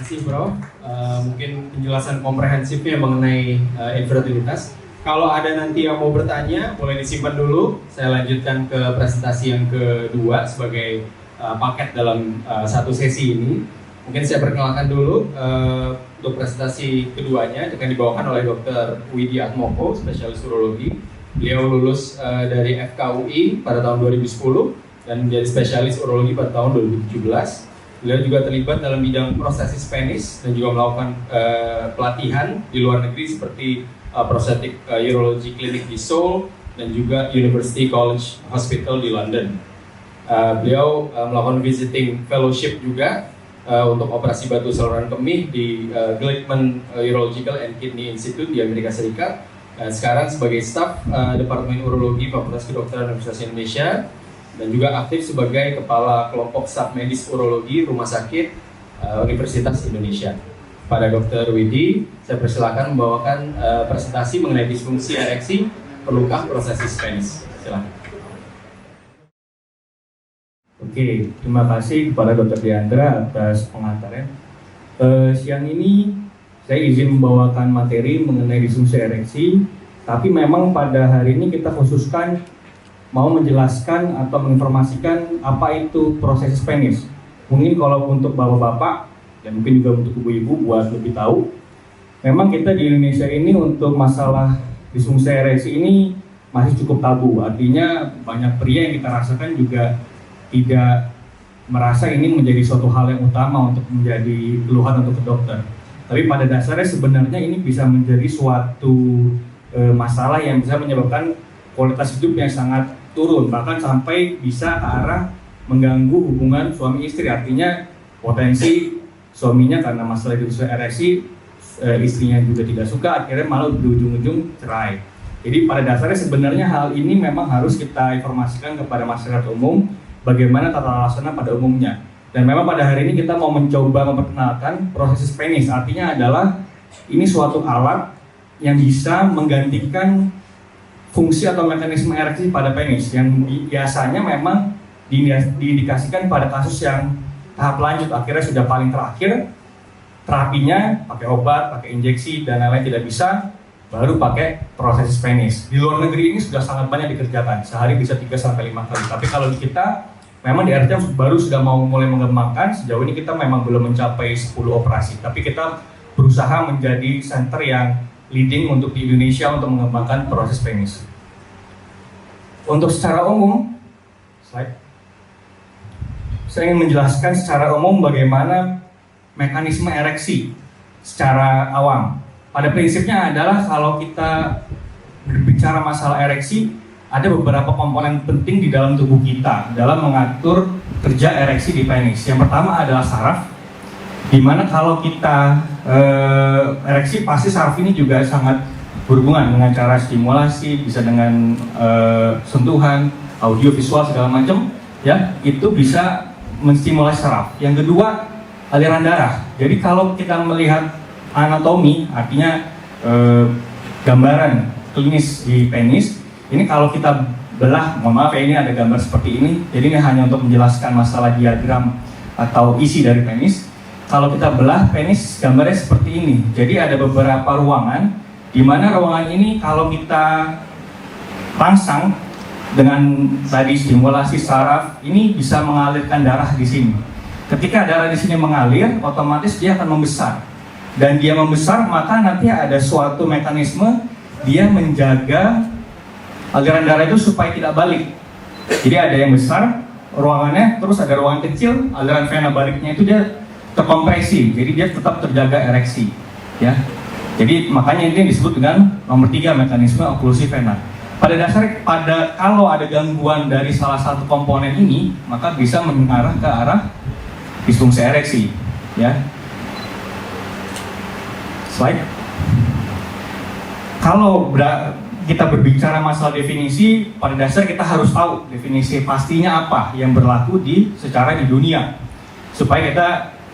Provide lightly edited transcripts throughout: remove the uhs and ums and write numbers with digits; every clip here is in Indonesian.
kasih Bro. Mungkin penjelasan komprehensifnya mengenai infertilitas. Kalau ada nanti yang mau bertanya, boleh disimpan dulu. Saya lanjutkan ke presentasi yang kedua sebagai paket dalam satu sesi ini. Mungkin saya perkenalkan dulu untuk presentasi keduanya akan dibawakan oleh Dr. Widi Atmoko, spesialis urologi. Beliau lulus dari FKUI pada tahun 2010 dan menjadi spesialis urologi pada tahun 2017. Beliau juga terlibat dalam bidang prostesis penis dan juga melakukan pelatihan di luar negeri seperti Prosthetic Urology Clinic di Seoul dan juga University College Hospital di London. Beliau melakukan visiting fellowship juga untuk operasi batu saluran kemih di Glickman Urological and Kidney Institute di Amerika Serikat. Dan sekarang sebagai staf Departemen Urologi Fakultas Kedokteran Universitas Indonesia dan juga aktif sebagai Kepala Kelompok Staf Medis Urologi Rumah Sakit Universitas Indonesia. Pada Dr. Widi, saya persilakan membawakan presentasi mengenai disfungsi ereksi perlukah prostesis penis. Silakan. Oke, terima kasih kepada Dr. Diandra atas pengantarnya. Siang ini saya izin membawakan materi mengenai disfungsi ereksi, tapi memang pada hari ini kita khususkan mau menjelaskan atau menginformasikan apa itu prostesis penis. Mungkin kalau untuk bapak-bapak dan mungkin juga untuk ibu-ibu buat lebih tahu, memang kita di Indonesia ini untuk masalah disfungsi ereksi ini masih cukup tabu. Artinya banyak pria yang kita rasakan juga tidak merasa ini menjadi suatu hal yang utama untuk menjadi keluhan untuk ke dokter. Tapi pada dasarnya sebenarnya ini bisa menjadi suatu masalah yang bisa menyebabkan kualitas hidup yang sangat turun, bahkan sampai bisa ke arah mengganggu hubungan suami istri. Artinya potensi suaminya karena masalah disfungsi ereksi, istrinya juga tidak suka, akhirnya malah di ujung-ujung cerai. Jadi pada dasarnya sebenarnya hal ini memang harus kita informasikan kepada masyarakat umum bagaimana tata laksana pada umumnya. Dan memang pada hari ini kita mau mencoba memperkenalkan prostesis penis. Artinya adalah ini suatu alat yang bisa menggantikan fungsi atau mekanisme ereksi pada penis yang biasanya memang diindikasikan pada kasus yang tahap lanjut, akhirnya sudah paling terakhir terapinya pakai obat, pakai injeksi dan lain-lain tidak bisa, baru pakai prostesis penis. Di luar negeri ini sudah sangat banyak dikerjakan, sehari bisa 3-5 kali. Tapi kalau di kita memang di RT baru sudah mau mulai mengembangkan. Sejauh ini kita memang belum mencapai 10 operasi, tapi kita berusaha menjadi center yang leading untuk di Indonesia untuk mengembangkan proses penis. Untuk secara umum, saya ingin menjelaskan secara umum bagaimana mekanisme ereksi secara awam. Pada prinsipnya adalah kalau kita berbicara masalah ereksi, ada beberapa komponen penting di dalam tubuh kita dalam mengatur kerja ereksi di penis. Yang pertama adalah saraf, di mana kalau kita ereksi pasti saraf ini juga sangat berhubungan dengan cara stimulasi, bisa dengan sentuhan, audio, visual segala macam, ya itu bisa menstimulasi saraf. Yang kedua aliran darah. Jadi kalau kita melihat anatomi, artinya gambaran klinis di penis, ini kalau kita belah, mohon maaf ya ini ada gambar seperti ini. Jadi ini hanya untuk menjelaskan masalah diagram atau isi dari penis. Kalau kita belah penis, gambarnya seperti ini. Jadi ada beberapa ruangan, di mana ruangan ini kalau kita rangsang dengan tadi stimulasi saraf, ini bisa mengalirkan darah di sini. Ketika darah di sini mengalir, otomatis dia akan membesar. Dan dia membesar, maka nanti ada suatu mekanisme dia menjaga aliran darah itu supaya tidak balik. Jadi ada yang besar ruangannya, terus ada ruangan kecil, aliran vena baliknya itu dia terkompresi, jadi dia tetap terjaga ereksi, ya. Jadi makanya ini disebut dengan nomor 3 mekanisme oklusi vena. Pada dasarnya kalau ada gangguan dari salah satu komponen ini, maka bisa mengarah ke arah disfungsi ereksi, ya. Slide. Kalau kita berbicara masalah definisi, pada dasar kita harus tahu definisi pastinya apa yang berlaku secara di dunia, supaya kita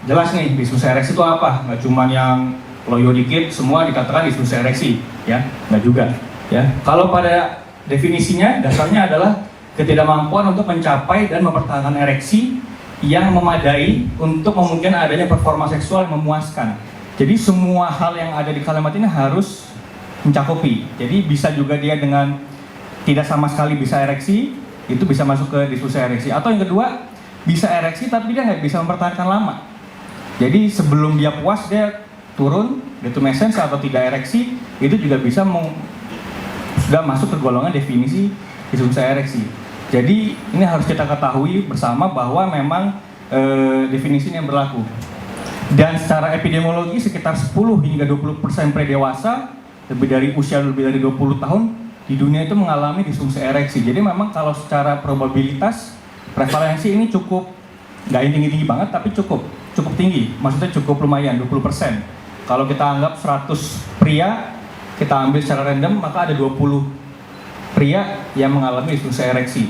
jelas nih disfungsi ereksi itu apa. Nggak cuma yang loyo dikit semua dikatakan disfungsi ereksi, ya, nggak juga, ya. Kalau pada definisinya dasarnya adalah ketidakmampuan untuk mencapai dan mempertahankan ereksi yang memadai untuk memungkinkan adanya performa seksual yang memuaskan. Jadi semua hal yang ada di kalimat ini harus mencakupi. Jadi bisa juga dia dengan tidak sama sekali bisa ereksi, itu bisa masuk ke disfungsi ereksi. Atau yang kedua, bisa ereksi tapi dia nggak bisa mempertahankan lama. Jadi sebelum dia puas dia turun, detumescence atau tidak ereksi, itu juga bisa sudah masuk ke golongan definisi disfungsi ereksi. Jadi ini harus kita ketahui bersama bahwa memang definisi ini yang berlaku. Dan secara epidemiologi sekitar 10 hingga 20% pre-dewasa lebih dari usia lebih dari 20 tahun di dunia itu mengalami disfungsi ereksi. Jadi memang kalau secara probabilitas prevalensi ini cukup nggak tinggi-tinggi banget tapi cukup tinggi. Maksudnya cukup lumayan 20%. Kalau kita anggap 100 pria kita ambil secara random maka ada 20 pria yang mengalami disfungsi ereksi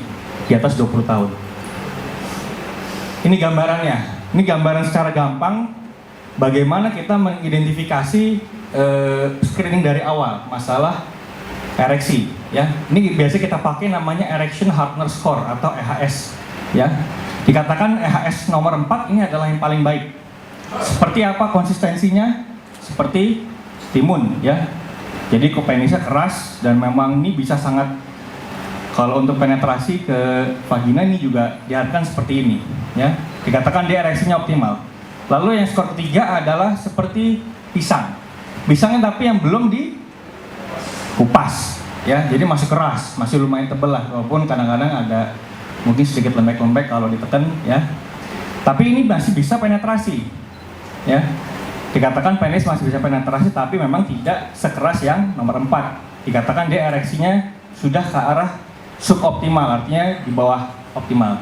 di atas 20 tahun. Ini gambarannya. Ini gambaran secara gampang bagaimana kita mengidentifikasi screening dari awal masalah ereksi, ya. Ini biasa kita pakai namanya Erection Hardness Score atau EHS, ya. Dikatakan EHS nomor 4 ini adalah yang paling baik. Seperti apa konsistensinya? Seperti timun, ya. Jadi penisnya keras dan memang ini bisa sangat, kalau untuk penetrasi ke vagina ini juga diharapkan seperti ini, ya. Dikatakan dia ereksinya optimal. Lalu yang skor ketiga adalah seperti pisang. Pisangnya tapi yang belum dikupas, ya. Jadi masih keras, masih lumayan tebal lah, walaupun kadang-kadang ada mungkin sedikit lembek-lembek kalau ditekan, ya. Tapi ini masih bisa penetrasi, ya. Dikatakan penis masih bisa penetrasi, tapi memang tidak sekeras yang nomor 4. Dikatakan dia ereksinya sudah ke arah suboptimal, artinya di bawah optimal.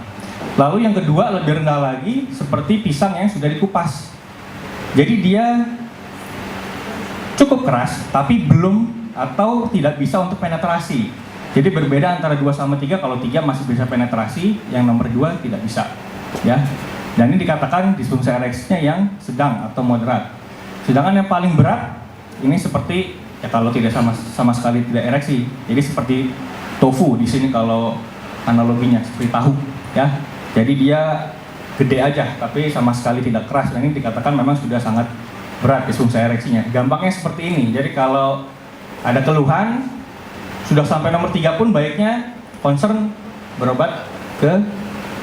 Lalu yang kedua lebih rendah lagi, seperti pisang yang sudah dikupas. Jadi dia cukup keras, tapi belum atau tidak bisa untuk penetrasi. Jadi berbeda antara 2 sama 3, kalau 3 masih bisa penetrasi, yang nomor 2 tidak bisa, ya. Dan ini dikatakan disfungsi ereksinya yang sedang atau moderat. Sedangkan yang paling berat ini seperti ya kalau tidak sama sekali tidak ereksi. Jadi seperti tofu di sini kalau analoginya seperti tahu, ya. Jadi dia gede aja tapi sama sekali tidak keras. Dan ini dikatakan memang sudah sangat berat disfungsi ereksinya. Gampangnya seperti ini. Jadi kalau ada keluhan sudah sampai nomor 3 pun baiknya concern berobat ke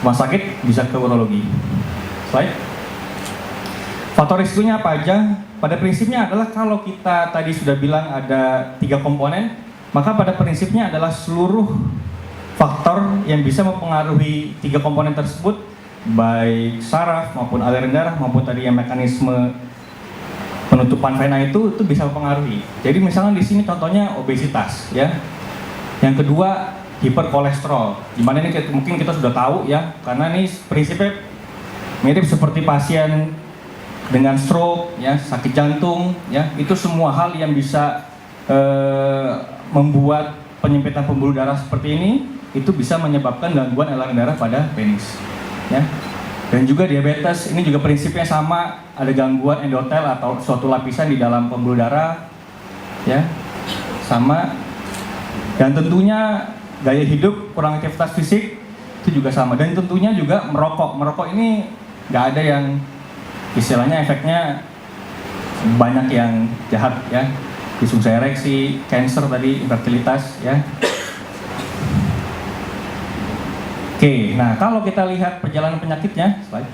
rumah sakit, bisa ke urologi. Slide. Faktor risikonya apa aja? Pada prinsipnya adalah kalau kita tadi sudah bilang ada 3 komponen, maka pada prinsipnya adalah seluruh faktor yang bisa mempengaruhi 3 komponen tersebut, baik saraf maupun aliran darah maupun tadi yang mekanisme penutupan vena itu bisa mempengaruhi. Jadi misalnya di sini contohnya obesitas, ya. Yang kedua hiperkolesterol. Dimana ini mungkin kita sudah tahu, ya, karena ini prinsipnya mirip seperti pasien dengan stroke, ya, sakit jantung, ya. Itu semua hal yang bisa membuat penyempitan pembuluh darah seperti ini, itu bisa menyebabkan gangguan aliran darah pada penis, ya. Dan juga diabetes, ini juga prinsipnya sama, ada gangguan endotel atau suatu lapisan di dalam pembuluh darah, ya, sama. Dan tentunya gaya hidup, kurang aktivitas fisik, itu juga sama. Dan tentunya juga merokok ini nggak ada yang istilahnya efeknya banyak yang jahat, ya. Disfungsi ereksi, cancer tadi, infertilitas, ya. Oke, nah kalau kita lihat perjalanan penyakitnya, slide.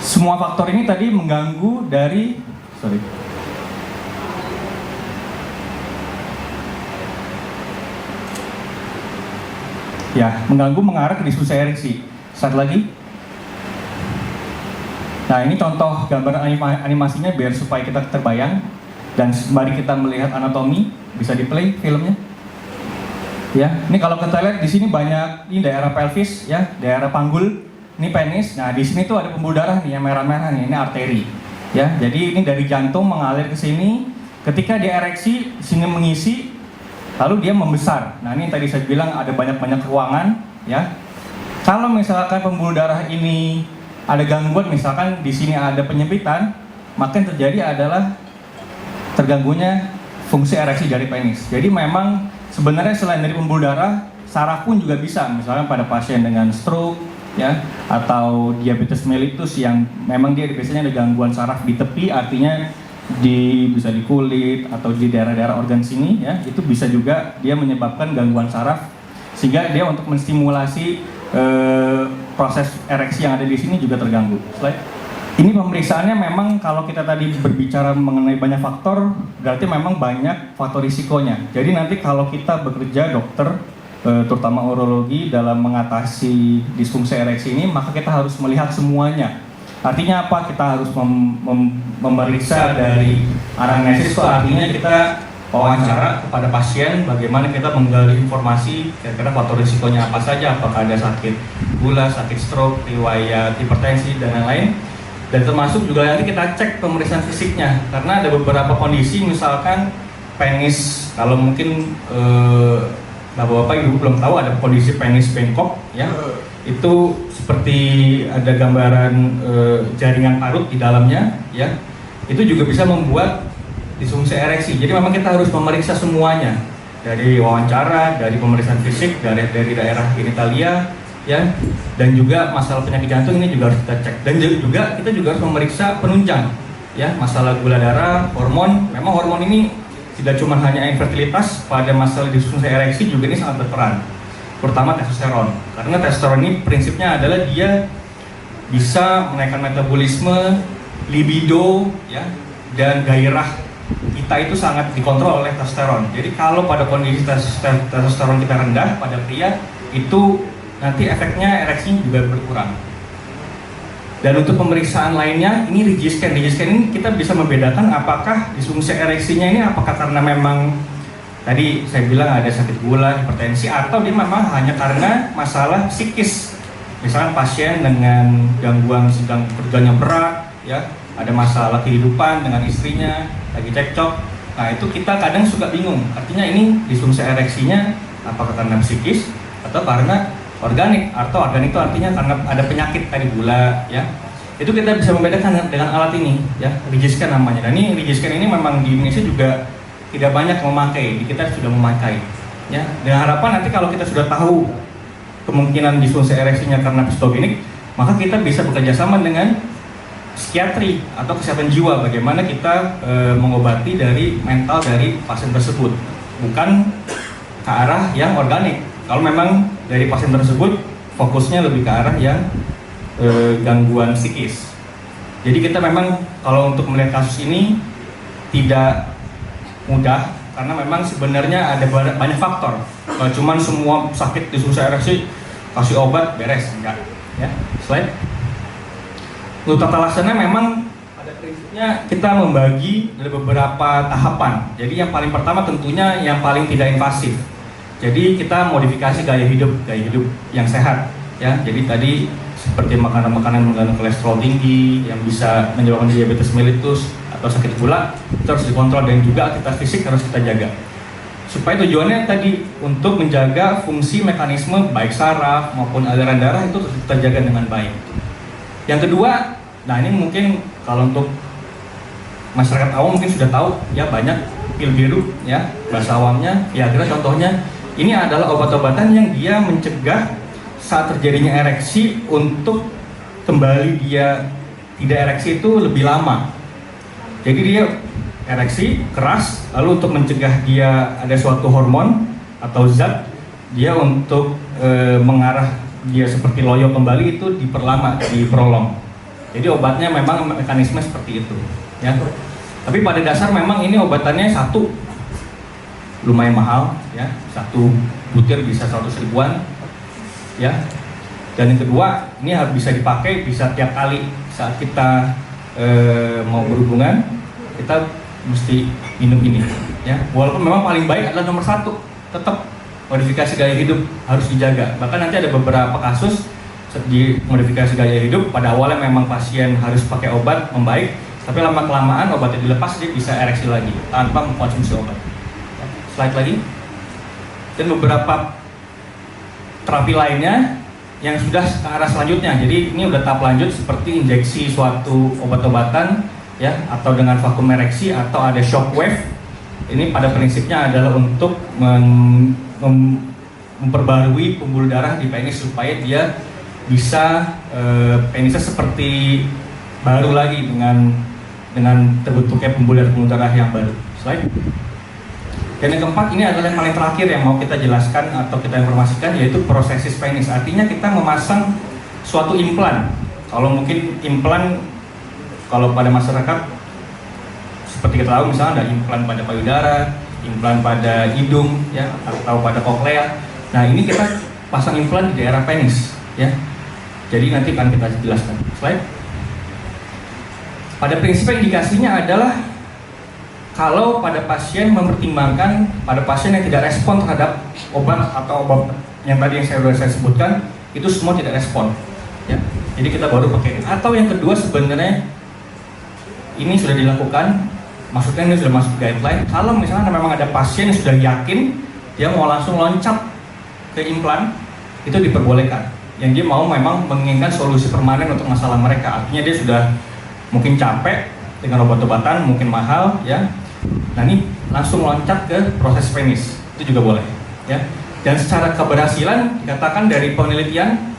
Semua faktor ini tadi mengganggu dari, mengganggu mengarah ke disfungsi ereksi. Satu lagi. Nah ini contoh gambar animasinya biar supaya kita terbayang. Dan mari kita melihat anatomi, bisa di play filmnya. Ya, ini kalau kita lihat di sini banyak, ini daerah pelvis, ya, daerah panggul, ini penis. Nah di sini tuh ada pembuluh darah nih yang merah-merah nih, ini arteri. Ya, jadi ini dari jantung mengalir ke sini. Ketika dia ereksi, sini mengisi, lalu dia membesar. Nah ini yang tadi saya bilang ada banyak-banyak ruangan, ya. Kalau misalkan pembuluh darah ini ada gangguan, misalkan di sini ada penyempitan, maka yang terjadi adalah terganggunya fungsi ereksi dari penis. Jadi memang sebenarnya selain dari pembuluh darah, saraf pun juga bisa. Misalnya pada pasien dengan stroke, ya, atau diabetes mellitus yang memang dia biasanya ada gangguan saraf di tepi, artinya bisa di kulit atau di daerah-daerah organ sini, ya, itu bisa juga dia menyebabkan gangguan saraf sehingga dia untuk menstimulasi proses ereksi yang ada di sini juga terganggu. Ini pemeriksaannya memang kalau kita tadi berbicara mengenai banyak faktor, berarti memang banyak faktor risikonya. Jadi nanti kalau kita bekerja dokter, terutama urologi dalam mengatasi disfungsi ereksi ini, maka kita harus melihat semuanya. Artinya apa? Kita harus memeriksa dari anamnesis, itu artinya kita wawancara kepada pasien, bagaimana kita menggali informasi kira-kira faktor risikonya apa saja, apakah ada sakit gula, sakit stroke, riwayat hipertensi, dan lain-lain. Dan termasuk juga nanti kita cek pemeriksaan fisiknya, karena ada beberapa kondisi, misalkan penis, kalau mungkin bapak-bapak ibu belum tahu, ada kondisi penis bengkok, ya, itu seperti ada gambaran jaringan parut di dalamnya, ya, itu juga bisa membuat disfungsi ereksi. Jadi memang kita harus memeriksa semuanya, dari wawancara, dari pemeriksaan fisik, dari daerah genitalia, ya, dan juga masalah penyakit jantung ini juga harus kita cek. Dan juga kita juga harus memeriksa penunjang, ya, masalah gula darah, hormon. Memang hormon ini tidak cuma hanya infertilitas, pada masalah disfungsi ereksi juga ini sangat berperan, terutama testosteron. Karena testosteron ini prinsipnya adalah dia bisa menaikkan metabolisme, libido, ya, dan gairah kita itu sangat dikontrol oleh testosteron. Jadi kalau pada kondisi testosteron kita rendah pada pria, itu nanti efeknya ereksi juga berkurang. Dan untuk pemeriksaan lainnya, ini Rigiscan. Rigiscan ini kita bisa membedakan apakah disfungsi ereksinya ini apakah karena memang tadi saya bilang ada sakit gula, hipertensi, atau dia memang hanya karena masalah psikis. Misalkan pasien dengan gangguan sedang kerjanya berat, ya, ada masalah kehidupan dengan istrinya, lagi cekcok. Nah, itu kita kadang suka bingung. Artinya ini disfungsi ereksinya apakah karena psikis atau karena organik, atau organik itu artinya karena ada penyakit tadi gula, ya. Itu kita bisa membedakan dengan alat ini, ya, Rigiscan namanya. Dan ini Rigiscan ini memang di Indonesia juga tidak banyak memakai, kita sudah memakai, ya. Dengan harapan nanti kalau kita sudah tahu kemungkinan disfungsi ereksinya karena psikogenik, maka kita bisa bekerja sama dengan psikiatri atau kesehatan jiwa, bagaimana kita mengobati dari mental dari pasien tersebut, bukan ke arah yang organik. Kalau memang dari pasien tersebut fokusnya lebih ke arah yang gangguan psikis. Jadi kita memang kalau untuk melihat kasus ini tidak mudah, karena memang sebenarnya ada banyak faktor. Kalau cuman semua sakit disfungsi ereksi kasih obat beres, enggak, ya. Slide. Untuk tata laksana memang pada prinsipnya kita membagi dari beberapa tahapan. Jadi yang paling pertama tentunya yang paling tidak invasif. Jadi kita modifikasi gaya hidup yang sehat, ya. Jadi tadi seperti makanan-makanan mengandung kolesterol tinggi yang bisa menyebabkan diabetes mellitus atau sakit gula, itu harus dikontrol, dan juga aktivitas fisik harus kita jaga. Supaya tujuannya tadi untuk menjaga fungsi mekanisme baik saraf maupun aliran darah itu harus kita jaga dengan baik. Yang kedua, nah ini mungkin kalau untuk masyarakat awam mungkin sudah tahu, ya, banyak pil biru, ya, bahasa awamnya Viagra contohnya. Ini adalah obat-obatan yang dia mencegah saat terjadinya ereksi untuk kembali dia tidak ereksi itu lebih lama. Jadi dia ereksi keras, lalu untuk mencegah dia ada suatu hormon atau zat, dia untuk mengarah dia seperti loyo kembali itu diperlama, diprolong. Jadi obatnya memang mekanisme seperti itu, ya. Tapi pada dasar memang ini obatannya satu lumayan mahal, ya, satu butir bisa 100 ribuan, ya. Dan yang kedua, ini harus bisa dipakai bisa tiap kali saat kita mau berhubungan, kita mesti minum ini, ya. Walaupun memang paling baik adalah nomor 1, tetap modifikasi gaya hidup harus dijaga. Bahkan nanti ada beberapa kasus di modifikasi gaya hidup pada awalnya memang pasien harus pakai obat membaik, tapi lama kelamaan obatnya dilepas, dia bisa ereksi lagi tanpa mengkonsumsi obat. Slide lagi. Dan beberapa terapi lainnya yang sudah ke arah selanjutnya. Jadi ini udah tahap lanjut seperti injeksi suatu obat-obatan, ya, atau dengan vakum ereksi atau ada shock wave. Ini pada prinsipnya adalah untuk memperbarui pembuluh darah di penis supaya dia bisa penisnya seperti baru lagi dengan terbentuknya pembuluh darah yang baru. Slide. Dan yang keempat, ini adalah yang paling terakhir yang mau kita jelaskan atau kita informasikan, yaitu prosesis penis. Artinya kita memasang suatu implan. Kalau mungkin implan, kalau pada masyarakat seperti kita tahu, misalnya ada implan pada payudara, implan pada hidung, ya, atau pada koklea. Nah, ini kita pasang implan di daerah penis, ya. Jadi nanti akan kita jelaskan. Slide. Pada prinsipnya indikasinya adalah kalau pada pasien mempertimbangkan pada pasien yang tidak respon terhadap obat atau obat yang tadi yang saya sebutkan, itu semua tidak respon, ya. Jadi kita baru pakai. Atau yang kedua, sebenarnya ini sudah dilakukan, maksudnya ini sudah masuk guideline. Kalau misalnya memang ada pasien yang sudah yakin dia mau langsung loncat ke implan, itu diperbolehkan. Yang dia mau memang menginginkan solusi permanen untuk masalah mereka. Artinya dia sudah mungkin capek dengan obat-obatan, mungkin mahal, ya. Nah, ini langsung loncat ke proses penis, itu juga boleh, ya. Dan secara keberhasilan dikatakan dari penelitian,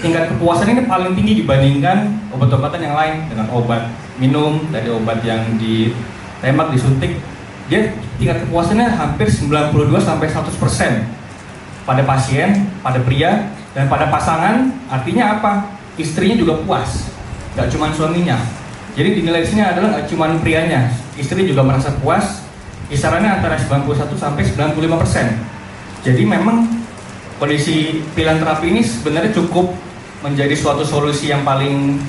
tingkat kepuasan ini paling tinggi dibandingkan obat-obatan yang lain. Dengan obat minum, dari obat yang ditembak, disuntik, dia tingkat kepuasannya hampir 92-100% pada pasien, pada pria, dan pada pasangan. Artinya apa? Istrinya juga puas, gak cuma suaminya. Jadi dinilai di sini adalah gak cuma prianya, istri juga merasa puas. Kisarannya antara 91-95%. Jadi memang kondisi pilihan terapi ini sebenarnya cukup menjadi suatu solusi yang paling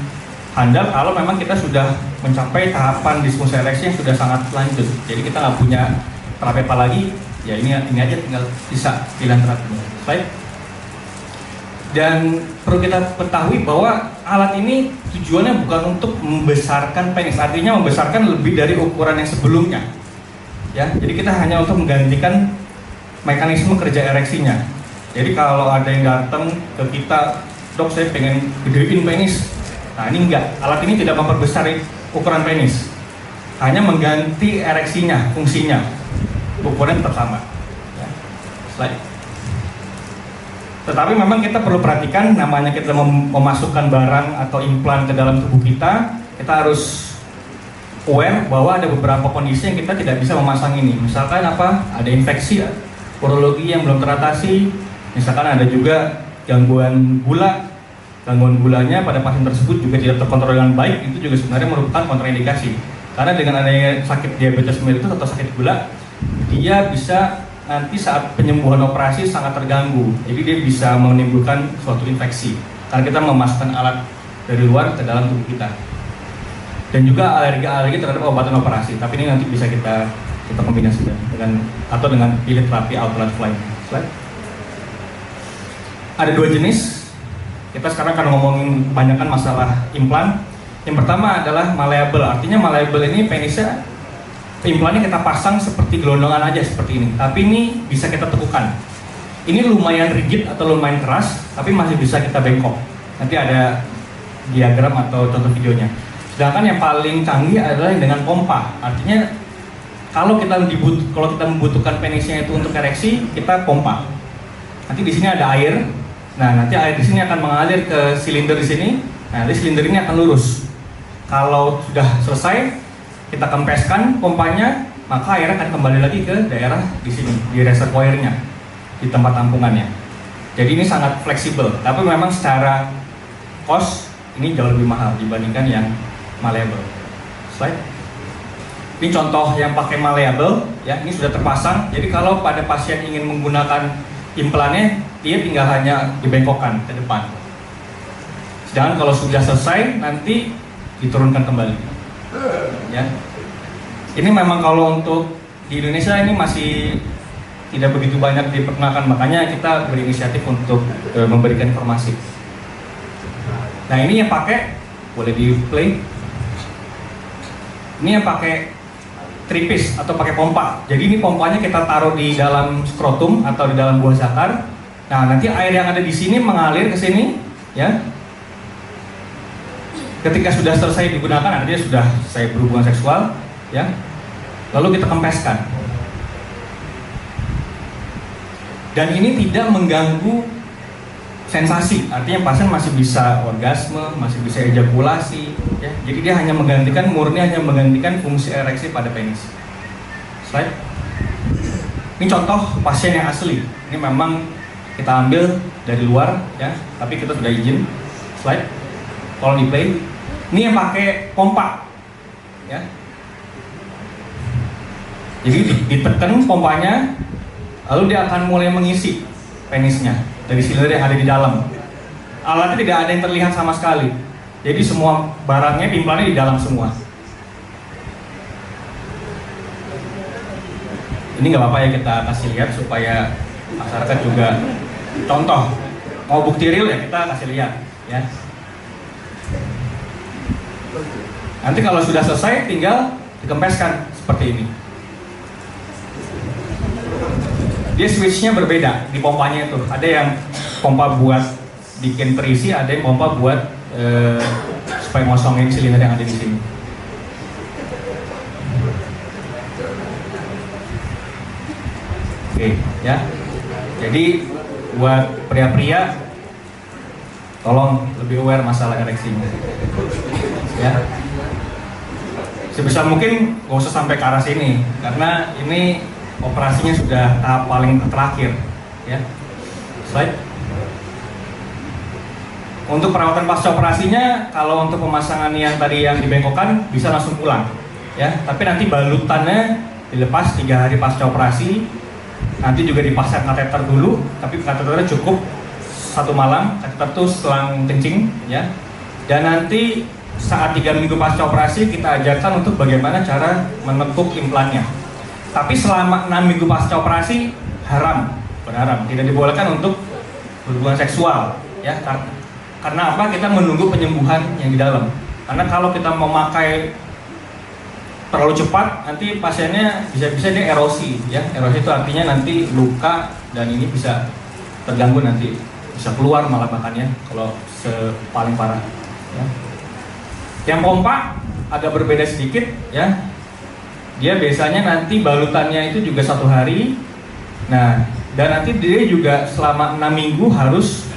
handal kalau memang kita sudah mencapai tahapan disfungsi ereksi yang sudah sangat lanjut. Jadi kita nggak punya terapi apa lagi, ya ini aja tinggal bisa pilihan terapi. Slide. Dan perlu kita ketahui bahwa alat ini tujuannya bukan untuk membesarkan penis, artinya membesarkan lebih dari ukuran yang sebelumnya, ya. Jadi kita hanya untuk menggantikan mekanisme kerja ereksinya. Jadi kalau ada yang datang ke kita, dok saya pengen gedein penis, nah ini enggak, alat ini tidak memperbesar ukuran penis, hanya mengganti ereksinya, fungsinya, ukuran tetap sama, ya. Slide. Tetapi memang kita perlu perhatikan, namanya kita memasukkan barang atau implan ke dalam tubuh kita harus aware bahwa ada beberapa kondisi yang kita tidak bisa memasang ini. Misalkan apa? Ada infeksi, urologi yang belum teratasi, misalkan ada juga gangguan gulanya pada pasien tersebut juga tidak terkontrol dengan baik, itu juga sebenarnya merupakan kontraindikasi. Karena dengan adanya sakit diabetes mellitus atau sakit gula, dia bisa nanti saat penyembuhan operasi sangat terganggu. Jadi dia bisa menimbulkan suatu infeksi karena kita memasukkan alat dari luar ke dalam tubuh kita. Dan juga alergi terhadap obatan operasi. Tapi ini nanti bisa kita kombinasikan dengan pilih terapi alternatif lain. Slide. Ada dua jenis. Kita sekarang akan ngomongin kebanyakan masalah implan. Yang pertama adalah malleable. Artinya malleable ini penisnya, implannya kita pasang seperti gelondongan aja seperti ini, tapi ini bisa kita tekukan. Ini lumayan rigid atau lumayan keras, tapi masih bisa kita bengkok. Nanti ada diagram atau contoh videonya. Sedangkan yang paling canggih adalah yang dengan pompa. Artinya kalau kita membutuhkan penisnya itu untuk ereksi, kita pompa. Nanti di sini ada air. Nah, nanti air di sini akan mengalir ke silinder di sini. Nah, nanti silinder ini akan lurus. Kalau sudah selesai, kita kempeskan pompanya, maka airnya akan kembali lagi ke daerah di sini, di reservoirnya, di tempat tampungannya. Jadi ini sangat fleksibel, tapi memang secara cost ini jauh lebih mahal dibandingkan yang malleable. Slide. Ini contoh yang pakai malleable, ya. Ini sudah terpasang. Jadi kalau pada pasien ingin menggunakan implannya, dia tinggal hanya dibengkokkan ke depan. Sedangkan kalau sudah selesai, nanti diturunkan kembali. Ya, ini memang kalau untuk di Indonesia ini masih tidak begitu banyak diperkenalkan, makanya kita berinisiatif untuk memberikan informasi. Nah, ini yang pakai, boleh di play. Ini yang pakai tripis atau pakai pompa. Jadi ini pompanya kita taruh di dalam skrotum atau di dalam buah zakar. Nah, nanti air yang ada di sini mengalir ke sini, ya. Ketika sudah selesai digunakan, artinya sudah selesai berhubungan seksual, ya. Lalu kita kempeskan. Dan ini tidak mengganggu sensasi, artinya pasien masih bisa orgasme, masih bisa ejakulasi, ya. Jadi dia hanya menggantikan fungsi ereksi pada penis. Slide. Ini contoh pasien yang asli. Ini memang kita ambil dari luar, ya, tapi kita sudah izin. Slide. Kalau di play, ini yang pakai pompa, ya. Jadi ditekan pompanya, lalu dia akan mulai mengisi penisnya dari silinder yang ada di dalam. Alatnya tidak ada yang terlihat sama sekali. Jadi semua barangnya, implannya di dalam semua. Ini nggak apa-apa ya kita kasih lihat supaya masyarakat juga contoh. Mau bukti real ya kita kasih lihat, ya. Nanti kalau sudah selesai tinggal dikempeskan seperti ini. Dia switchnya berbeda di pompanya itu. Ada yang pompa buat bikin terisi, ada yang pompa buat supaya ngosongin silinder yang ada di sini. Oke, ya. Jadi buat pria-pria, tolong lebih aware masalah ereksinya. Ya. Sebisa mungkin nggak usah sampai ke arah sini, karena ini operasinya sudah tahap paling terakhir, ya. Slide. Untuk perawatan pasca operasinya, kalau untuk pemasangan yang tadi yang dibengkokkan bisa langsung pulang, ya. Tapi nanti balutannya dilepas 3 hari pasca operasi. Nanti juga dipasang kateter dulu, tapi kateternya cukup 1 malam. Kateter itu selang kencing, ya. Dan nanti saat 3 minggu pasca operasi kita ajarkan untuk bagaimana cara menekuk implannya. Tapi selama 6 minggu pasca operasi haram, tidak dibolehkan untuk berhubungan seksual, ya. Karena apa? Kita menunggu penyembuhan yang di dalam. Karena kalau kita memakai terlalu cepat, nanti pasiennya bisa dia erosi, ya. Erosi itu artinya nanti luka dan ini bisa terganggu, nanti bisa keluar malah bahkan, ya, kalau paling parah, ya. Yang pompa agak berbeda sedikit, ya. Dia biasanya nanti balutannya itu juga 1 hari. Nah, dan nanti dia juga selama 6 minggu harus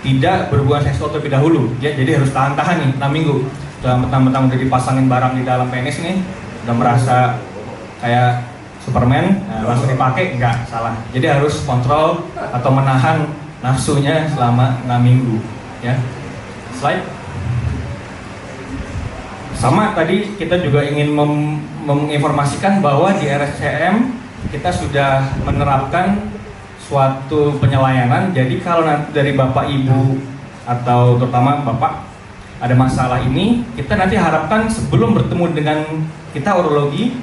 tidak berhubungan seksual terlebih dahulu, ya. Jadi harus tahan-tahan nih 6 minggu. Mentang-mentang udah dipasangin barang di dalam penis nih, udah merasa kayak Superman, nah, langsung dipakai, enggak, salah. Jadi harus kontrol atau menahan nafsunya selama 6 minggu, ya. Slide. Sama tadi kita juga ingin menginformasikan bahwa di RSCM kita sudah menerapkan suatu penyelayanan. Jadi kalau nanti dari Bapak Ibu atau terutama Bapak ada masalah ini, kita nanti harapkan sebelum bertemu dengan kita urologi,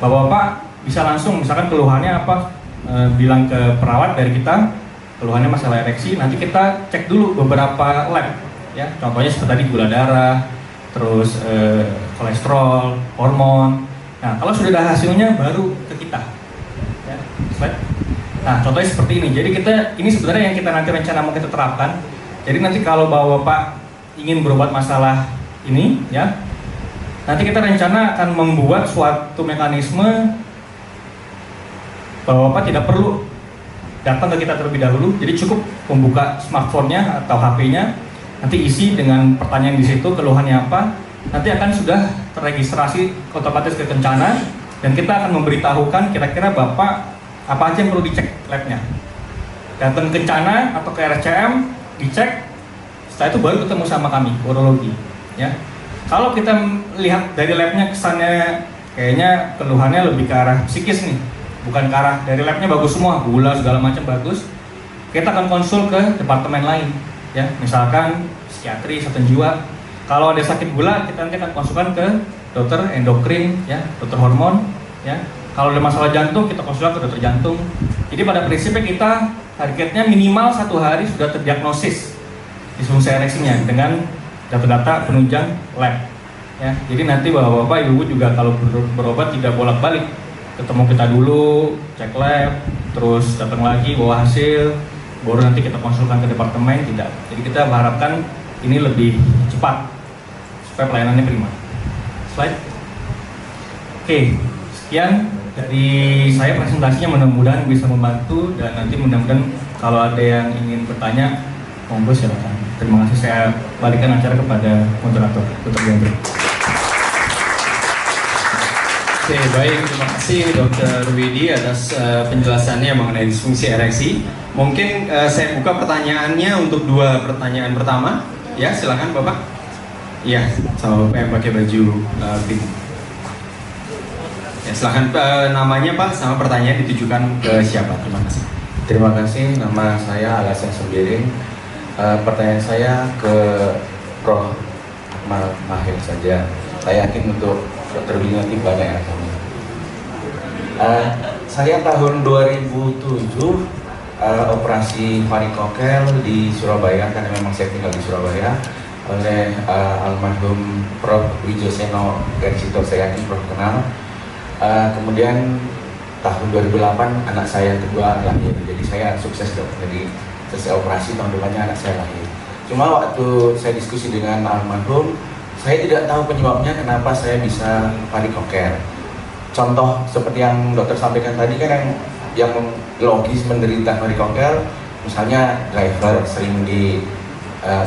Bapak bisa langsung, misalkan keluhannya apa, bilang ke perawat dari kita, keluhannya masalah ereksi, nanti kita cek dulu beberapa lab, ya. Contohnya seperti tadi gula darah, terus kolesterol, hormon. Nah, kalau sudah ada hasilnya baru ke kita, ya. Slide. Nah, contohnya seperti ini. Jadi ini sebenarnya yang kita nanti rencana mau kita terapkan. Jadi nanti kalau Bapak ingin berobat masalah ini, ya, nanti kita rencana akan membuat suatu mekanisme bahwa Bapak tidak perlu datang ke kita terlebih dahulu. Jadi cukup membuka smartphone-nya atau HP-nya, nanti isi dengan pertanyaan di situ, keluhannya apa, nanti akan sudah terregistrasi otomatis ke Kencana, dan kita akan memberitahukan kira-kira Bapak apa aja yang perlu dicek labnya. Datang ke Kencana atau ke RSCM, dicek. Setelah itu baru ketemu sama kami, urologi, ya. Kalau kita lihat dari labnya kesannya kayaknya keluhannya lebih ke arah psikis nih, bukan ke arah, dari labnya bagus semua, gula segala macam bagus, kita akan konsul ke departemen lain, ya. Misalkan psikiatri, kesehatan jiwa. Kalau ada sakit gula, kita nanti akan konsulkan ke dokter endokrin, ya, dokter hormon, ya. Kalau ada masalah jantung, kita konsulkan ke dokter jantung. Jadi pada prinsipnya kita targetnya minimal 1 hari sudah terdiagnosis disfungsi ereksinya dengan data-data penunjang lab, ya. Jadi nanti bapak-bapak, ibu juga kalau berobat tidak bolak-balik, ketemu kita dulu, cek lab, terus datang lagi bawa hasil, baru nanti kita konsulkan ke departemen, tidak. Jadi kita mengharapkan ini lebih cepat supaya pelayanannya prima. Slide. Oke, sekian dari saya presentasinya, mudah-mudahan bisa membantu dan nanti mudah-mudahan Kalau ada yang ingin bertanya, monggo silakan. Terima kasih, saya balikan acara kepada moderator, Dr. Diandra. Oke, baik. Terima kasih Dr. Widi atas penjelasannya mengenai disfungsi ereksi. Mungkin saya buka pertanyaannya untuk 2 pertanyaan pertama. Ya, silakan Bapak. Iya, sama Bapak yang pakai baju pink. Ya, silakan namanya Pak, sama pertanyaan ditujukan ke siapa? Terima kasih. Terima kasih, nama saya Alasan Sembiring. Pertanyaan saya ke Prof. Akmal Mahir saja. Saya yakin untuk Dr. Widi nanti banyak yang tahu. Saya tahun 2007 operasi varikokel di Surabaya, karena memang saya tinggal di Surabaya, oleh almarhum Prof. Wijoseno Gersito, saya yakin Prof kenal. Kemudian tahun 2008 anak saya yang kedua lahir, jadi saya sukses dong. Jadi selesai operasi tahun depannya anak saya lahir. Cuma waktu saya diskusi dengan almarhum, saya tidak tahu penyebabnya kenapa saya bisa varikokel. Contoh seperti yang dokter sampaikan tadi kan, yang logis menderita varikokel, misalnya driver sering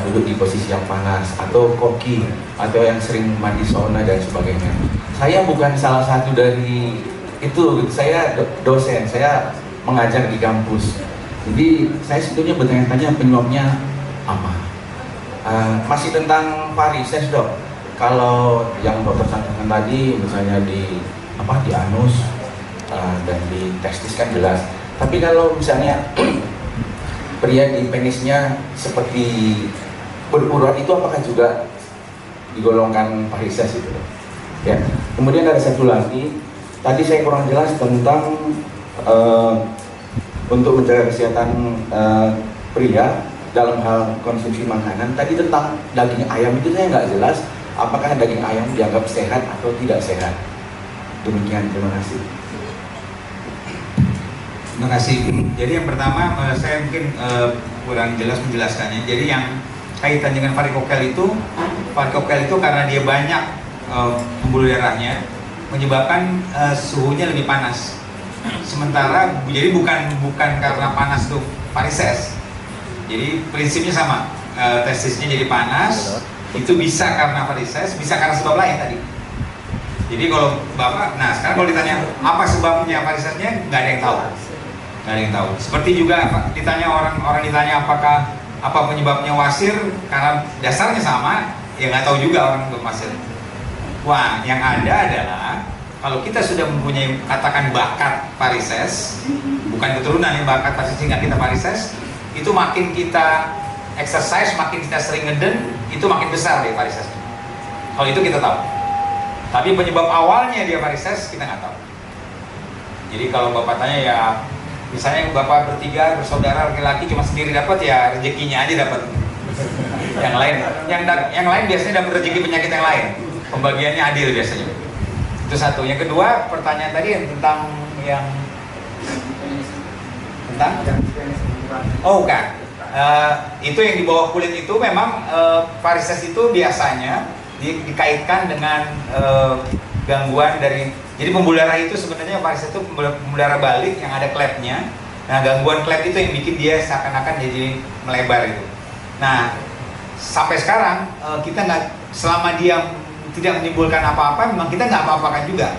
duduk di posisi yang panas, atau koki, atau yang sering mandi sauna dan sebagainya. Saya bukan salah satu dari itu, saya dosen, saya mengajar di kampus. Jadi saya sebetulnya bertanya-tanya penyebabnya apa. Masih tentang varises dok. Kalau yang dokter sampaikan tadi, misalnya di anus dan di testis kan jelas. Tapi kalau misalnya pria di penisnya seperti berurat, itu apakah juga digolongkan varises itu? Ya. Kemudian ada satu lagi, tadi saya kurang jelas tentang untuk menjaga kesehatan pria dalam hal konsumsi makanan. Tadi tentang daging ayam itu saya nggak jelas, apakah daging ayam dianggap sehat atau tidak sehat. Demikian, terima kasih. Terima kasih. Jadi yang pertama, saya mungkin kurang jelas menjelaskannya. Jadi yang kaitan dengan varikokel itu karena dia banyak pembuluh darahnya, menyebabkan suhunya lebih panas. Sementara jadi bukan karena panas tuh varises. Jadi prinsipnya sama, testisnya jadi panas, itu bisa karena varises, bisa karena sebab lain tadi. Jadi kalau Bapak, nah sekarang kalau ditanya apa sebabnya varisesnya, nggak ada yang tahu. Nggak ada yang tahu. Seperti juga ditanya orang ditanya apa penyebabnya wasir, karena dasarnya sama, ya nggak tahu juga orang wasir. Wah, yang ada adalah kalau kita sudah mempunyai katakan bakat varises, bukan keturunan yang bakat varises sehingga kita varises, itu makin kita exercise, makin kita sering ngeden, itu makin besar deh varisesnya. Kalau itu kita tahu. Tapi penyebab awalnya dia varises kita nggak tahu. Jadi kalau Bapak tanya ya, misalnya Bapak bertiga bersaudara laki-laki cuma sendiri dapat, ya rezekinya aja dapat. Yang lain biasanya dapat rezeki penyakit yang lain. Pembagiannya adil biasanya. Itu satu. Yang kedua, pertanyaan tadi tentang bukan. Itu yang di bawah kulit itu memang varises itu biasanya dikaitkan dengan gangguan dari, jadi pembuluh darah itu sebenarnya varises itu pembuluh darah balik yang ada klepnya. Nah, gangguan klep itu yang bikin dia seakan-akan jadi melebar itu. Nah, sampai sekarang kita nggak, selama dia tidak menimbulkan apa-apa, memang kita nggak apa-apakan juga.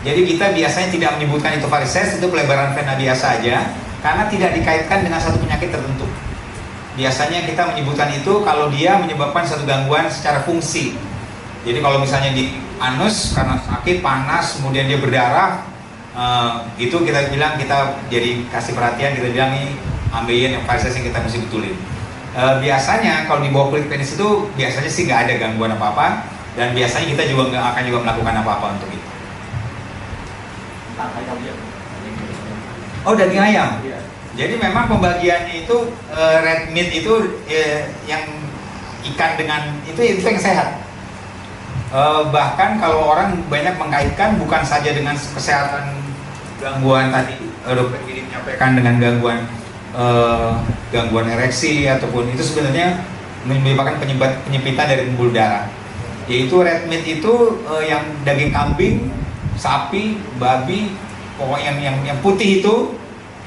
Jadi kita biasanya tidak menyebutkan itu varises, itu pelebaran vena biasa aja, karena tidak dikaitkan dengan satu penyakit tertentu. Biasanya kita menyebutkan itu kalau dia menyebabkan satu gangguan secara fungsi. Jadi kalau misalnya di anus karena sakit, panas, kemudian dia berdarah, itu kita bilang, kita jadi kasih perhatian, kita bilang ini ambeien yang varises yang kita mesti betulin. Biasanya kalau di bawah kulit penis itu biasanya sih nggak ada gangguan apa-apa, dan biasanya kita juga nggak akan juga melakukan apa-apa untuk itu. Oh, daging ayam. Jadi memang pembagiannya itu red meat itu yang ikan dengan itu yang sehat. Bahkan kalau orang banyak mengkaitkan bukan saja dengan kesehatan gangguan tadi, dokter ini menyampaikan dengan gangguan ereksi ataupun itu sebenarnya menyebabkan penyempitan dari pembuluh darah. Yaitu red meat itu yang daging kambing, sapi, babi, pokoknya yang putih itu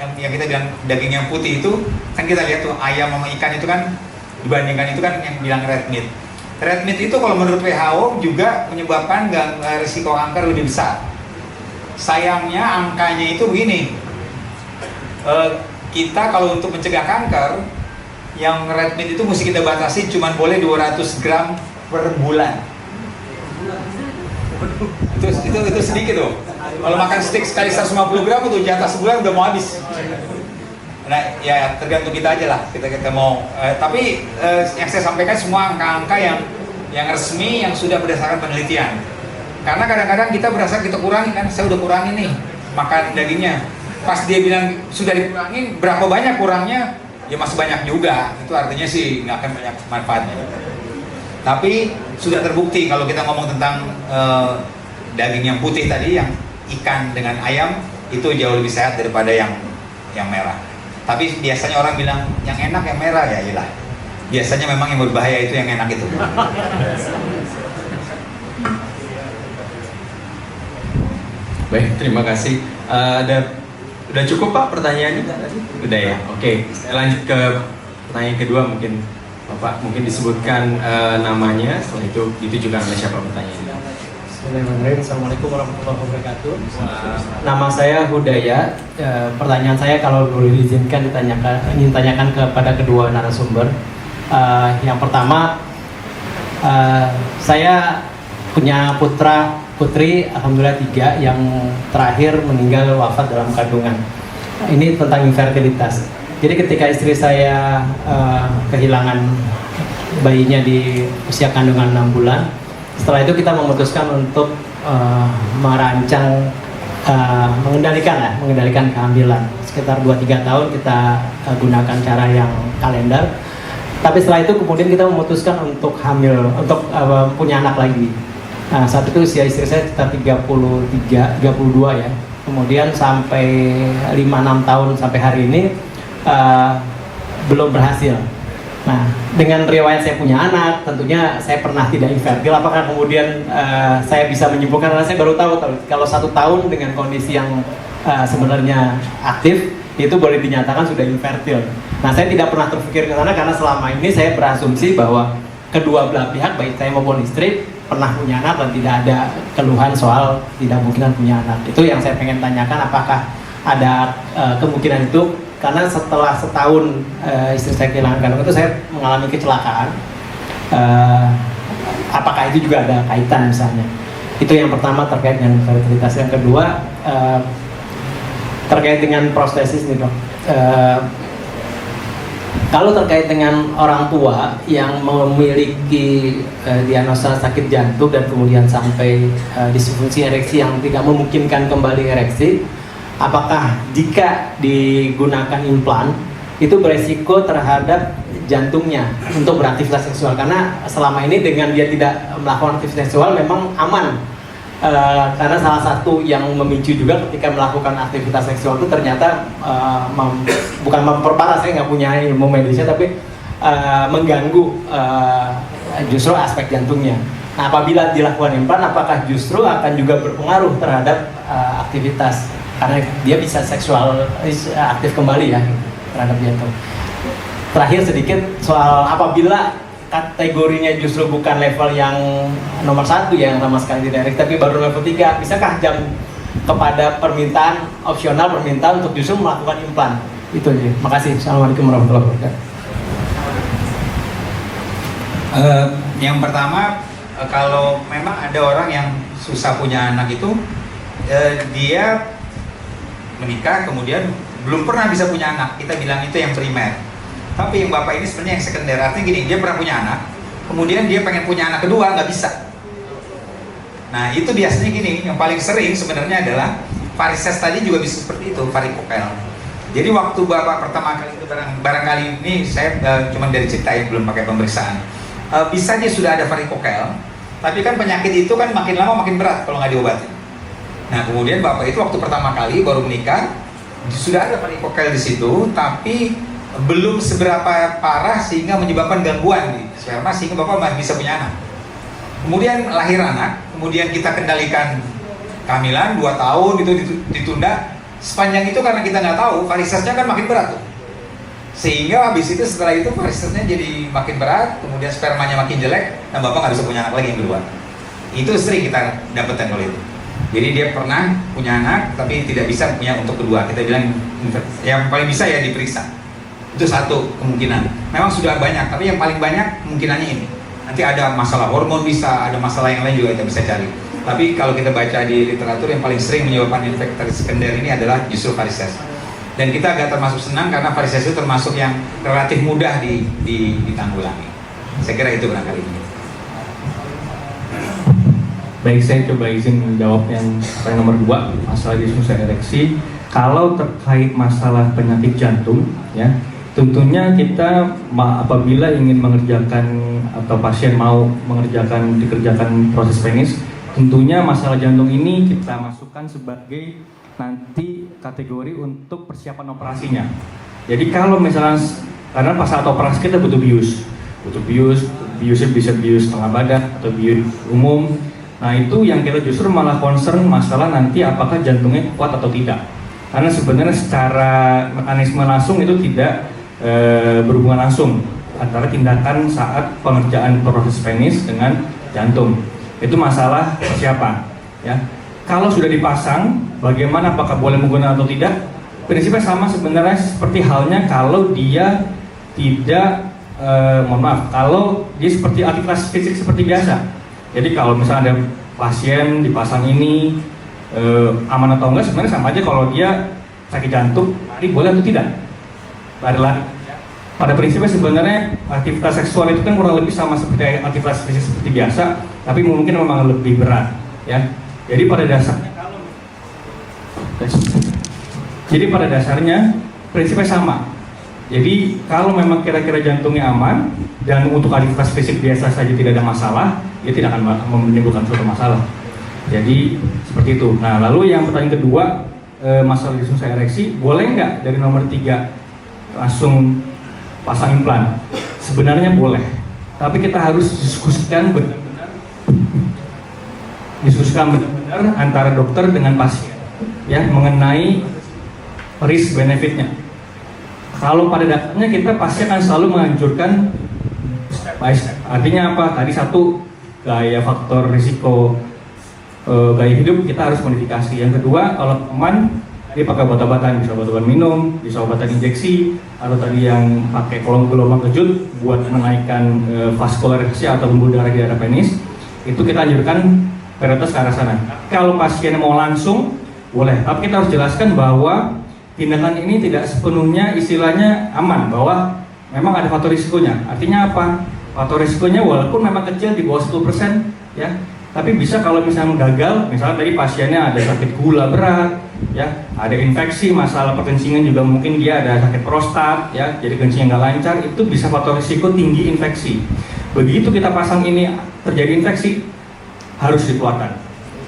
yang kita bilang daging yang putih itu kan kita lihat tuh ayam sama ikan itu kan dibandingkan itu kan yang bilang red meat. Red meat itu kalau menurut WHO juga menyebabkan risiko kanker lebih besar. Sayangnya angkanya itu begini, kita kalau untuk mencegah kanker yang red meat itu mesti kita batasi cuma boleh 200 gram per bulan. Itu sedikit loh. Kalau makan steak sekali 150 gram itu jatah sebulan udah mau habis. Nah ya tergantung kita aja lah, kita mau. Tapi yang saya sampaikan semua angka-angka yang resmi yang sudah berdasarkan penelitian. Karena kadang-kadang kita berasa kita kurangi kan, saya udah kurangi nih makan dagingnya. Pas dia bilang sudah dikurangi, berapa banyak kurangnya? Ya masih banyak juga. Itu artinya sih nggak akan banyak manfaatnya. Tapi sudah terbukti kalau kita ngomong tentang daging yang putih tadi, yang ikan dengan ayam itu jauh lebih sehat daripada yang merah. Tapi biasanya orang bilang yang enak yang merah, ya iyalah. Biasanya memang yang berbahaya itu yang enak itu. Baik, terima kasih. Udah cukup Pak pertanyaannya tadi? Udah ya. Oke, saya lanjut ke pertanyaan kedua, mungkin Bapak mungkin disebutkan namanya, setelah itu ditujukan oleh siapa pertanyaannya. Bismillahirrahmanirrahim. Assalamualaikum warahmatullahi wabarakatuh. Nama saya Hudaya. Pertanyaan saya kalau boleh diizinkan ingin tanyakan kepada kedua narasumber. Yang pertama, saya punya putri, alhamdulillah 3, yang terakhir meninggal wafat dalam kandungan. Ini tentang infertilitas. Jadi ketika istri saya kehilangan bayinya di usia kandungan 6 bulan, setelah itu kita memutuskan untuk merancang mengendalikan kehamilan. Sekitar 2-3 tahun kita gunakan cara yang kalender. Tapi setelah itu kemudian kita memutuskan untuk punya anak lagi. Nah, saat itu usia istri saya sekitar 32 ya. Kemudian sampai 5-6 tahun sampai hari ini belum berhasil. Nah, dengan riwayat saya punya anak, tentunya saya pernah tidak infertil. Apakah kemudian saya bisa menyimpulkan, karena saya baru tahu kalau 1 tahun dengan kondisi yang sebenarnya aktif, itu boleh dinyatakan sudah infertil. Nah, saya tidak pernah terpikir ke sana karena selama ini saya berasumsi bahwa kedua belah pihak, baik saya maupun istri, pernah punya anak dan tidak ada keluhan soal tidak mungkinan punya anak. Itu yang saya pengen tanyakan, apakah ada kemungkinan itu? Karena setelah setahun istri saya kehilangan kandungan itu saya mengalami kecelakaan. Apakah itu juga ada kaitan misalnya? Itu yang pertama terkait dengan fertilitas. Yang kedua terkait dengan prostesis nih dok. Kalau terkait dengan orang tua yang memiliki diagnosa sakit jantung dan kemudian sampai disfungsi ereksi yang tidak memungkinkan kembali ereksi, apakah jika digunakan implan itu beresiko terhadap jantungnya untuk beraktivitas seksual? Karena selama ini dengan dia tidak melakukan aktivitas seksual memang aman. Karena salah satu yang memicu juga ketika melakukan aktivitas seksual itu ternyata bukan memperparah, saya nggak punya ilmu medisnya, tapi mengganggu justru aspek jantungnya. Nah, apabila dilakukan implan, apakah justru akan juga berpengaruh terhadap aktivitas, karena dia bisa seksual aktif kembali ya terhadap jantung. Terakhir sedikit soal apabila kategorinya justru bukan level yang nomor 1 yang sama sekali tidak ereksi, tapi baru level 3, bisakah jam kepada permintaan opsional permintaan untuk justru melakukan implan? Itu aja. Makasih. Assalamualaikum warahmatullahi wabarakatuh. Yang pertama, kalau memang ada orang yang susah punya anak itu, dia menikah kemudian belum pernah bisa punya anak, kita bilang itu yang primer. Tapi yang bapak ini sebenarnya yang sekunder. Artinya gini, dia pernah punya anak, kemudian dia pengen punya anak kedua, nggak bisa. Nah itu biasanya gini, yang paling sering sebenarnya adalah varises tadi juga bisa seperti itu, varikokel. Jadi waktu bapak pertama kali itu barangkali ini saya cuma dari cerita yang belum pakai pemeriksaan, bisa dia sudah ada varikokel, tapi kan penyakit itu kan makin lama makin berat kalau nggak diobati. Nah kemudian bapak itu waktu pertama kali baru menikah sudah ada varikokel di situ, tapi belum seberapa parah sehingga menyebabkan gangguan di sperma sehingga bapak masih bisa punya anak. Kemudian lahir anak, kemudian kita kendalikan kehamilan 2 tahun itu ditunda, sepanjang itu karena kita nggak tahu, varisesnya kan makin berat tuh. Sehingga habis itu setelah itu varisesnya jadi makin berat, kemudian spermanya makin jelek, dan bapak nggak bisa punya anak lagi yang kedua. Itu sering kita dapatkan kalau itu. Jadi dia pernah punya anak tapi tidak bisa punya untuk kedua. Kita bilang yang paling bisa ya diperiksa. Itu satu kemungkinan. Memang sudah banyak, tapi yang paling banyak kemungkinannya ini. Nanti ada masalah hormon bisa, ada masalah yang lain juga kita bisa cari. Tapi kalau kita baca di literatur yang paling sering menyebabkan infeksi sekunder ini adalah justru varises. Dan kita agak termasuk senang karena varises itu termasuk yang relatif mudah ditanggulangi. Saya kira itu barangkali ini. Baik, saya coba izin menjawab yang nomor 2, masalah disfungsi ereksi. Kalau terkait masalah penyakit jantung, ya, tentunya kita apabila ingin mengerjakan atau pasien mau dikerjakan proses penis, tentunya masalah jantung ini kita masukkan sebagai nanti kategori untuk persiapan operasinya. Jadi kalau misalnya, karena pas saat operasi kita butuh biusnya bisa bius setengah badan atau bius umum. Nah itu yang kita justru malah concern masalah nanti apakah jantungnya kuat atau tidak. Karena sebenarnya secara mekanisme langsung itu tidak berhubungan langsung antara tindakan saat pengerjaan proses penis dengan jantung. Itu masalah persiapan. Ya. Kalau sudah dipasang, bagaimana apakah boleh menggunakan atau tidak? Prinsipnya sama sebenarnya seperti halnya kalau dia tidak, kalau dia seperti aktivitas fisik seperti biasa. Jadi kalau misalnya ada pasien dipasang ini aman atau enggak, sebenarnya sama aja kalau dia sakit jantung, lari boleh atau tidak? Lari. Pada prinsipnya sebenarnya aktivitas seksual itu kan kurang lebih sama seperti aktivitas fisik seperti biasa, tapi mungkin memang lebih berat, ya. Jadi pada dasarnya prinsipnya sama. Jadi kalau memang kira-kira jantungnya aman dan untuk aktivitas fisik biasa saja tidak ada masalah, dia tidak akan menimbulkan suatu masalah. Jadi seperti itu. Nah lalu yang pertanyaan kedua, masalah disfungsi ereksi, boleh nggak dari nomor 3 langsung pasang implan? Sebenarnya boleh, tapi kita harus diskusikan benar-benar antara dokter dengan pasien, ya, mengenai risk benefitnya. Kalau pada dasarnya kita pasti akan selalu menganjurkan step by step. Artinya apa? Tadi satu, gaya faktor risiko gaya hidup kita harus modifikasi. Yang kedua, kalau aman, dia pakai obat-obatan, bisa obat-obatan minum, bisa obatan injeksi, atau tadi yang pakai gelombang kejut buat menaikkan vaskularisasi atau pembuluh darah di area penis. Itu kita anjurkan prioritas ke arah sana. Kalau pasien mau langsung, boleh. Tapi kita harus jelaskan bahwa tindakan ini tidak sepenuhnya istilahnya aman, bahwa memang ada faktor risikonya. Artinya apa? Faktor risikonya walaupun memang kecil di bawah 10%, ya, tapi bisa kalau misalnya gagal, misalnya tadi pasiennya ada sakit gula berat, ya, ada infeksi, masalah perkencingan juga mungkin dia ada sakit prostat, ya, jadi kencing nggak lancar, itu bisa faktor risiko tinggi infeksi. Begitu kita pasang ini terjadi infeksi, harus dikeluarkan.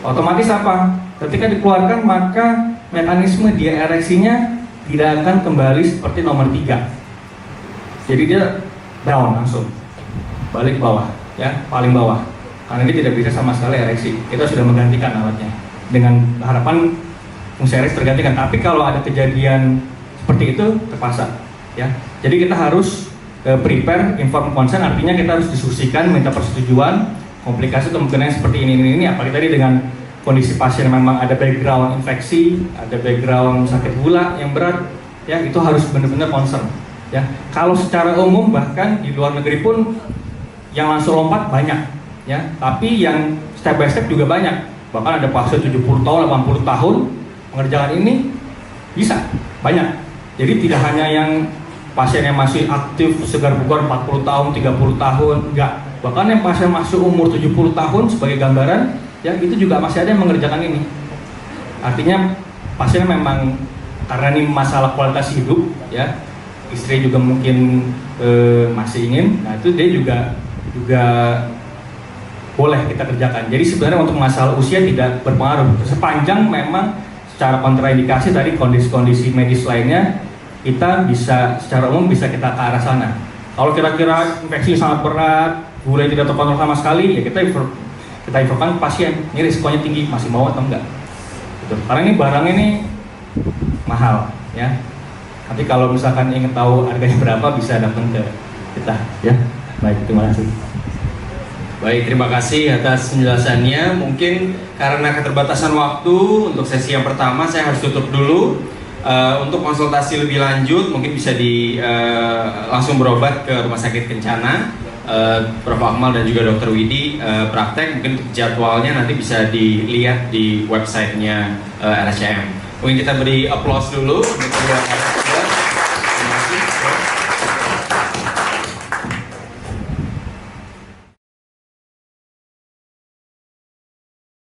Otomatis apa? Ketika dikeluarkan maka mekanisme dia ereksinya tidak akan kembali seperti nomor 3. Jadi dia down langsung, balik bawah, ya, paling bawah. Karena dia tidak bisa sama sekali ereksi. Kita sudah menggantikan alatnya dengan harapan fungsi ereksi tergantikan. Tapi kalau ada kejadian seperti itu terpaksa, ya. Jadi kita harus prepare informed consent, artinya kita harus diskusikan, minta persetujuan. Komplikasi kemungkinan seperti ini, apalagi tadi dengan kondisi pasien memang ada background infeksi, ada background sakit gula yang berat, ya, itu harus benar-benar concern, ya. Kalau secara umum bahkan di luar negeri pun yang langsung lompat banyak, ya, tapi yang step by step juga banyak. Bahkan ada pasien 70 tahun, 80 tahun mengerjakan ini bisa banyak. Jadi tidak hanya yang pasien yang masih aktif segar bugar 40 tahun, 30 tahun, enggak. Bahkan yang pasien masuk umur 70 tahun sebagai gambaran, ya, itu juga masih ada yang mengerjakan ini. Artinya pasiennya memang karena ini masalah kualitas hidup, ya, istri juga mungkin masih ingin, nah itu dia juga boleh kita kerjakan. Jadi sebenarnya untuk masalah usia tidak berpengaruh, sepanjang memang secara kontraindikasi tadi kondisi-kondisi medis lainnya kita bisa secara umum bisa kita ke arah sana. Kalau kira-kira infeksi sangat berat, gula tidak terkontrol sama sekali, ya kita infokan pasien, ini risikonya tinggi, masih mau atau enggak. Gitu. Karena ini barang ini mahal ya. Tapi kalau misalkan ingin tahu harganya berapa bisa datang ke kita ya. Baik, terima kasih. Baik, terima kasih atas penjelasannya. Mungkin karena keterbatasan waktu untuk sesi yang pertama saya harus tutup dulu. Untuk konsultasi lebih lanjut mungkin bisa langsung berobat ke Rumah Sakit Kencana, Prof. Akmal dan juga Dr. Widi praktek. Mungkin untuk jadwalnya nanti bisa dilihat di websitenya RSCM. Mungkin kita beri applause dulu.